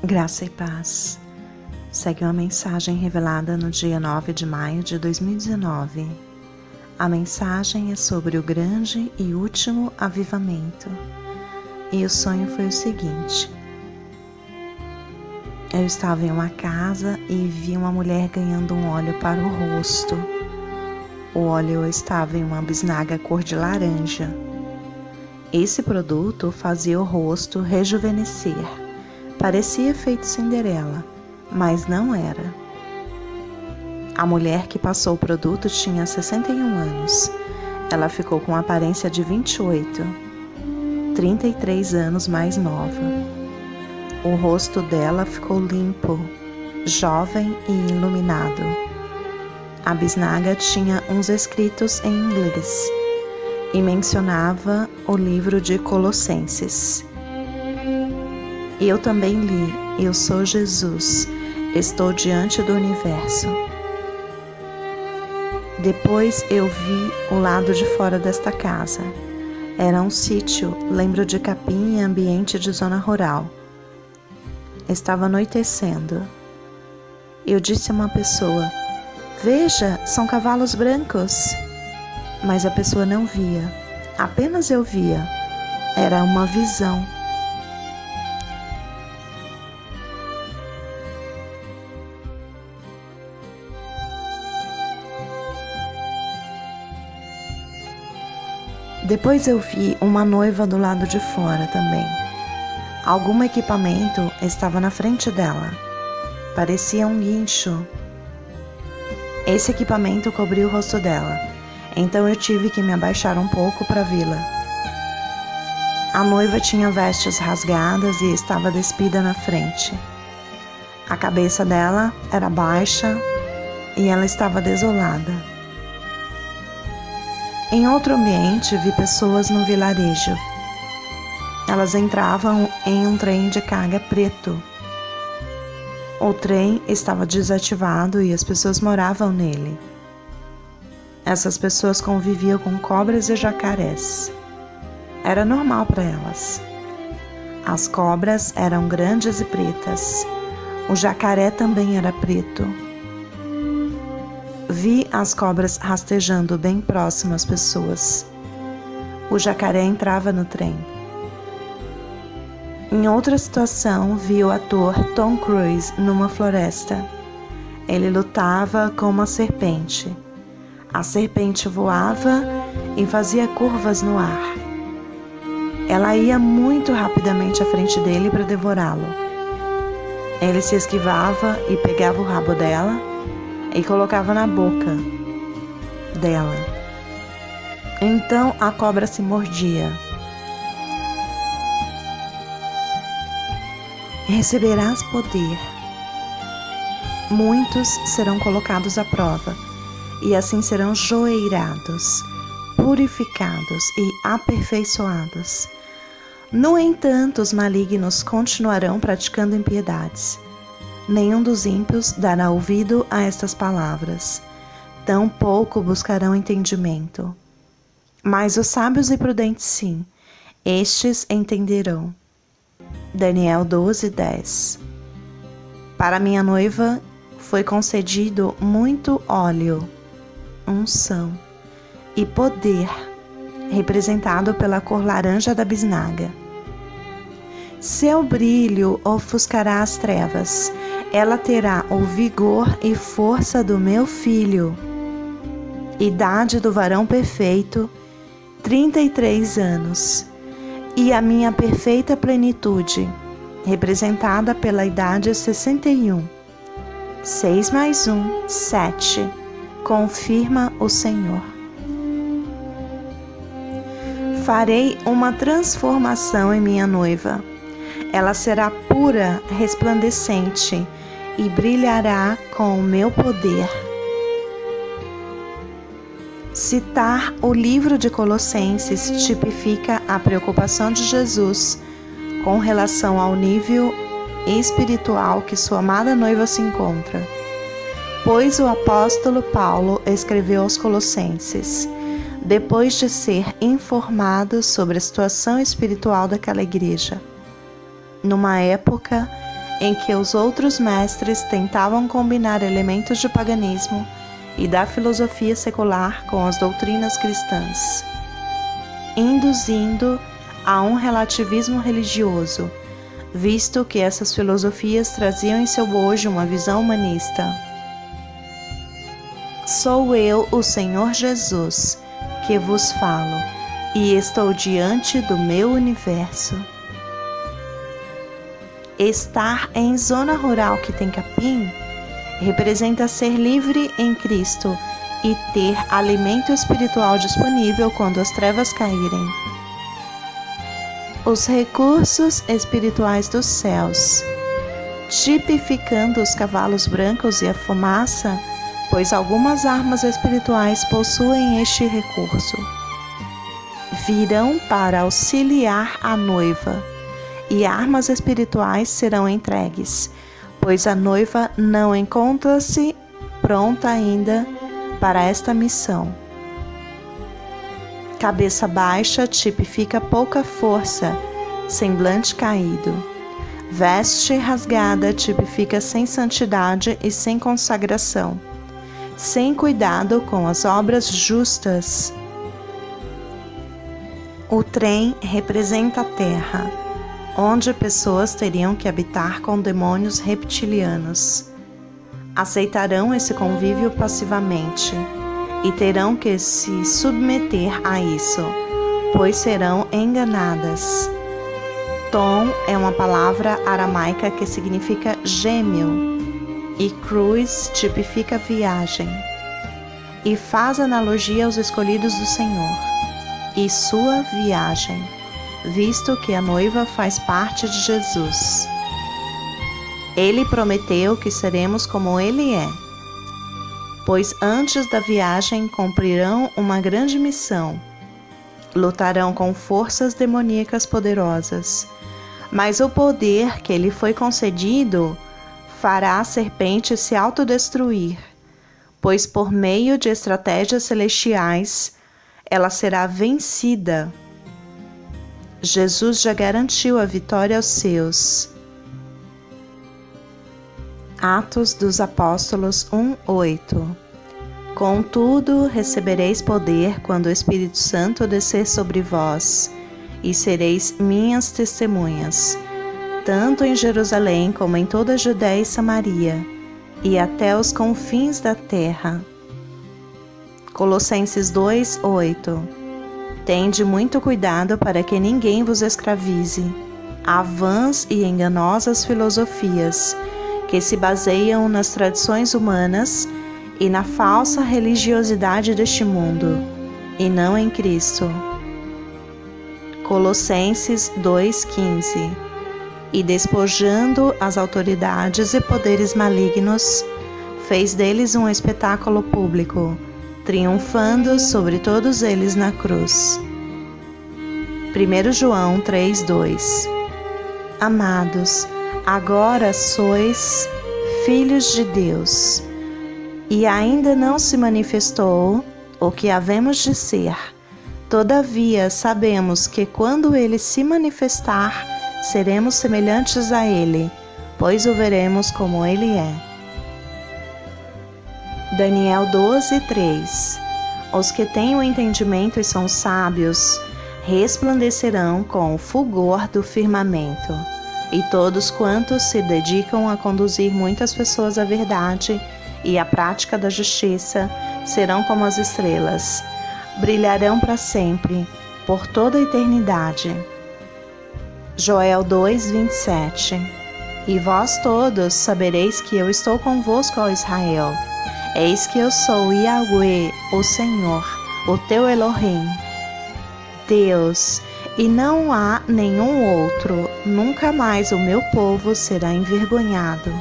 Graça e paz. Segue uma mensagem revelada no dia 9 de maio de 2019. A mensagem é sobre o grande e último avivamento. E o sonho foi o seguinte: eu estava em uma casa e vi uma mulher ganhando um óleo para o rosto. O óleo estava em uma bisnaga cor de laranja. Esse produto fazia o rosto rejuvenescer. Parecia feito Cinderela, mas não era. A mulher que passou o produto tinha 61 anos. Ela ficou com a aparência de 28, 33 anos mais nova. O rosto dela ficou limpo, jovem e iluminado. A bisnaga tinha uns escritos em inglês e mencionava o livro de Colossenses. Eu também li: eu sou Jesus, estou diante do universo. Depois eu vi o lado de fora desta casa. Era um sítio, lembro de capim e ambiente de zona rural. Estava anoitecendo. Eu disse a uma pessoa: veja, são cavalos brancos. Mas a pessoa não via, apenas eu via. Era uma visão. Depois eu vi uma noiva do lado de fora também. Algum equipamento estava na frente dela. Parecia um guincho. Esse equipamento cobriu o rosto dela, então eu tive que me abaixar um pouco para vê-la. A noiva tinha vestes rasgadas e estava despida na frente. A cabeça dela era baixa e ela estava desolada. Em outro ambiente, vi pessoas no vilarejo. Elas entravam em um trem de carga preto. O trem estava desativado e as pessoas moravam nele. Essas pessoas conviviam com cobras e jacarés. Era normal para elas. As cobras eram grandes e pretas. O jacaré também era preto. Vi as cobras rastejando bem próximo às pessoas. O jacaré entrava no trem. Em outra situação, vi o ator Tom Cruise numa floresta. Ele lutava com uma serpente. A serpente voava e fazia curvas no ar. Ela ia muito rapidamente à frente dele para devorá-lo. Ele se esquivava e pegava o rabo dela e colocava na boca dela. Então a cobra se mordia. Receberás poder. Muitos serão colocados à prova, e assim serão joeirados, purificados e aperfeiçoados. No entanto, os malignos continuarão praticando impiedades. Nenhum dos ímpios dará ouvido a estas palavras, tampouco buscarão entendimento. Mas os sábios e prudentes sim, estes entenderão. Daniel 12:10. Para minha noiva foi concedido muito óleo, unção e poder, representado pela cor laranja da bisnaga. Seu brilho ofuscará as trevas. Ela terá o vigor e força do meu filho. Idade do varão perfeito, 33 anos. E a minha perfeita plenitude, representada pela idade 61. 6 mais 1, 7. Confirma o Senhor. Farei uma transformação em minha noiva. Ela será pura, resplandecente e brilhará com o meu poder. Citar o livro de Colossenses tipifica a preocupação de Jesus com relação ao nível espiritual que sua amada noiva se encontra. Pois o apóstolo Paulo escreveu aos Colossenses, depois de ser informado sobre a situação espiritual daquela igreja. Numa época em que os outros mestres tentavam combinar elementos de paganismo e da filosofia secular com as doutrinas cristãs, induzindo a um relativismo religioso, visto que essas filosofias traziam em seu bojo uma visão humanista. Sou eu, o Senhor Jesus, que vos falo, e estou diante do meu universo. Estar em zona rural que tem capim representa ser livre em Cristo e ter alimento espiritual disponível quando as trevas caírem. Os recursos espirituais dos céus, tipificando os cavalos brancos e a fumaça, pois algumas armas espirituais possuem este recurso. Virão para auxiliar a noiva, e armas espirituais serão entregues, pois a noiva não encontra-se pronta ainda para esta missão. Cabeça baixa tipifica pouca força, semblante caído. Veste rasgada tipifica sem santidade e sem consagração, sem cuidado com as obras justas. O trem representa a terra, onde pessoas teriam que habitar com demônios reptilianos. Aceitarão esse convívio passivamente e terão que se submeter a isso, pois serão enganadas. Tom é uma palavra aramaica que significa gêmeo, e cruz tipifica viagem, e faz analogia aos escolhidos do Senhor e sua viagem, visto que a noiva faz parte de Jesus. Ele prometeu que seremos como Ele é, pois antes da viagem cumprirão uma grande missão. Lutarão com forças demoníacas poderosas, mas o poder que lhe foi concedido fará a serpente se autodestruir, pois por meio de estratégias celestiais ela será vencida. Jesus já garantiu a vitória aos seus. Atos dos Apóstolos 1:8. Contudo, recebereis poder quando o Espírito Santo descer sobre vós, e sereis minhas testemunhas, tanto em Jerusalém como em toda a Judéia e Samaria, e até os confins da terra. Colossenses 2:8. Tende muito cuidado para que ninguém vos escravize a vãs e enganosas filosofias, que se baseiam nas tradições humanas e na falsa religiosidade deste mundo, e não em Cristo. Colossenses 2:15. E despojando as autoridades e poderes malignos, fez deles um espetáculo público, triunfando sobre todos eles na cruz. 1 João 3:2. Amados, agora sois filhos de Deus, e ainda não se manifestou o que havemos de ser. Todavia sabemos que quando Ele se manifestar, seremos semelhantes a Ele, pois o veremos como Ele é. Daniel 12:3. Os que têm o entendimento e são sábios resplandecerão com o fulgor do firmamento, e todos quantos se dedicam a conduzir muitas pessoas à verdade e à prática da justiça serão como as estrelas, brilharão para sempre, por toda a eternidade. Joel 2:27. E vós todos sabereis que eu estou convosco, ó Israel. Eis que eu sou Yahweh, o Senhor, o teu Elohim, Deus, e não há nenhum outro. Nunca mais o meu povo será envergonhado.